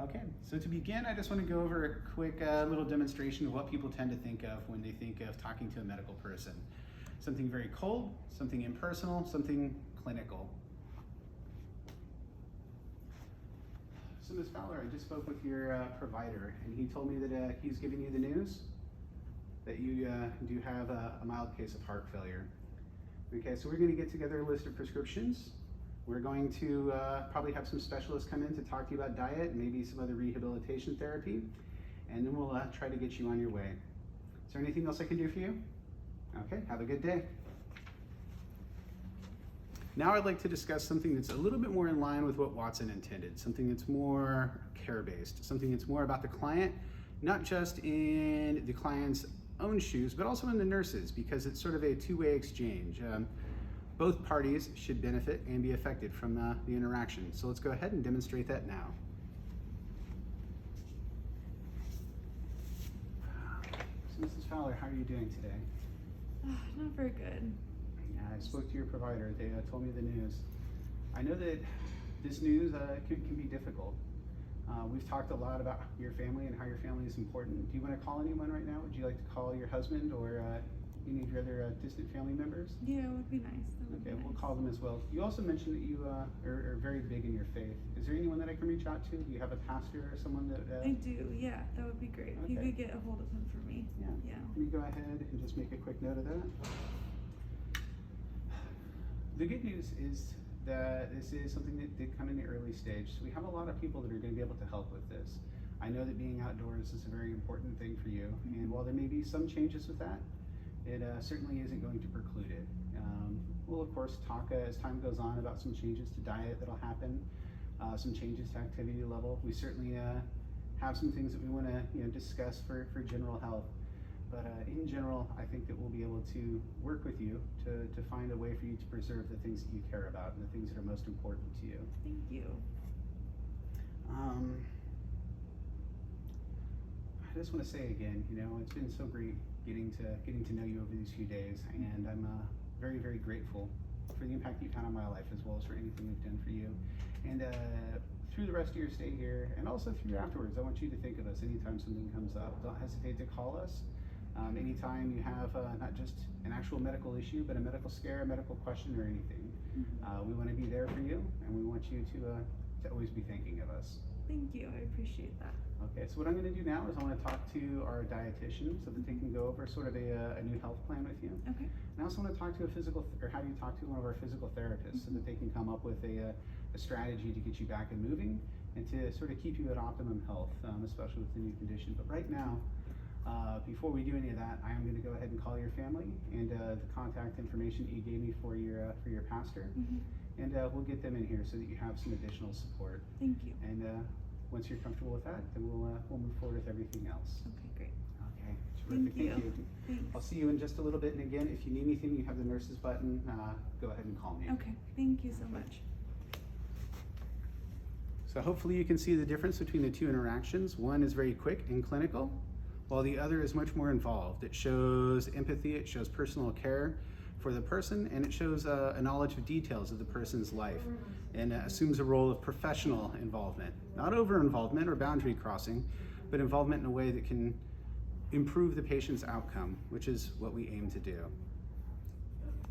Okay, so to begin, I just want to go over a quick little demonstration of what people tend to think of when they think of talking to a medical person. Something very cold, something impersonal, something clinical. So Ms. Fowler, I just spoke with your provider, and he told me that he's giving you the news that you do have a mild case of heart failure. Okay, so we're going to get together a list of prescriptions. We're going to probably have some specialists come in to talk to you about diet and maybe some other rehabilitation therapy, and then we'll try to get you on your way. Is there anything else I can do for you? Okay, have a good day. Now I'd like to discuss something that's a little bit more in line with what Watson intended, something that's more care-based, something that's more about the client, not just in the client's own shoes, but also in the nurses, because it's sort of a two-way exchange. Both parties should benefit and be affected from the interaction. So let's go ahead and demonstrate that now. So Mrs. Fowler, how are you doing today? Not very good. Yeah, I spoke to your provider. They told me the news. I know that this news can be difficult. We've talked a lot about your family and how your family is important. Do you want to call anyone right now? Would you like to call your husband or any of your other distant family members? Yeah, it would be nice. Okay, we'll call them as well. You also mentioned that you are very big in your faith. Is there anyone that I can reach out to? Do you have a pastor or someone that... I do, yeah, that would be great. If you Okay. could get a hold of him for me. Yeah. Yeah. Let me go ahead and just make a quick note of that. The good news is that this is something that did come in the early stage. So we have a lot of people that are going to be able to help with this. I know that being outdoors is a very important thing for you. And while there may be some changes with that, it certainly isn't going to preclude it. We'll of course talk as time goes on about some changes to diet that'll happen, some changes to activity level. We certainly have some things that we want to discuss for general health. But in general, I think that we'll be able to work with you to find a way for you to preserve the things that you care about and the things that are most important to you. Thank you. I just want to say again, it's been so great getting to know you over these few days, and I'm very, very grateful for the impact you've had on my life as well as for anything we've done for you. And through the rest of your stay here, and also through afterwards, I want you to think of us anytime something comes up. Don't hesitate to call us. Anytime you have not just an actual medical issue, but a medical scare, a medical question, or anything, we want to be there for you, and we want you to always be thinking of us. Thank you, I appreciate that. Okay, so what I'm going to do now is I want to talk to our dietitian so that they can go over sort of a new health plan with you. Okay. And I also want to talk to have you talk to one of our physical therapists so that they can come up with a strategy to get you back and moving and to sort of keep you at optimum health, especially with the new condition. But right now, before we do any of that, I am going to go ahead and call your family and the contact information that you gave me for your pastor, and we'll get them in here so that you have some additional support. Thank you. And once you're comfortable with that, then we'll move forward with everything else. Okay, great. Okay, terrific. Thank you. Thanks. I'll see you in just a little bit. And again, if you need anything, you have the nurses button. Go ahead and call me. Okay, thank you so much. So hopefully you can see the difference between the two interactions. One is very quick and clinical, while the other is much more involved. It shows empathy, it shows personal care for the person, and it shows a knowledge of details of the person's life, and assumes a role of professional involvement. Not over-involvement or boundary crossing, but involvement in a way that can improve the patient's outcome, which is what we aim to do.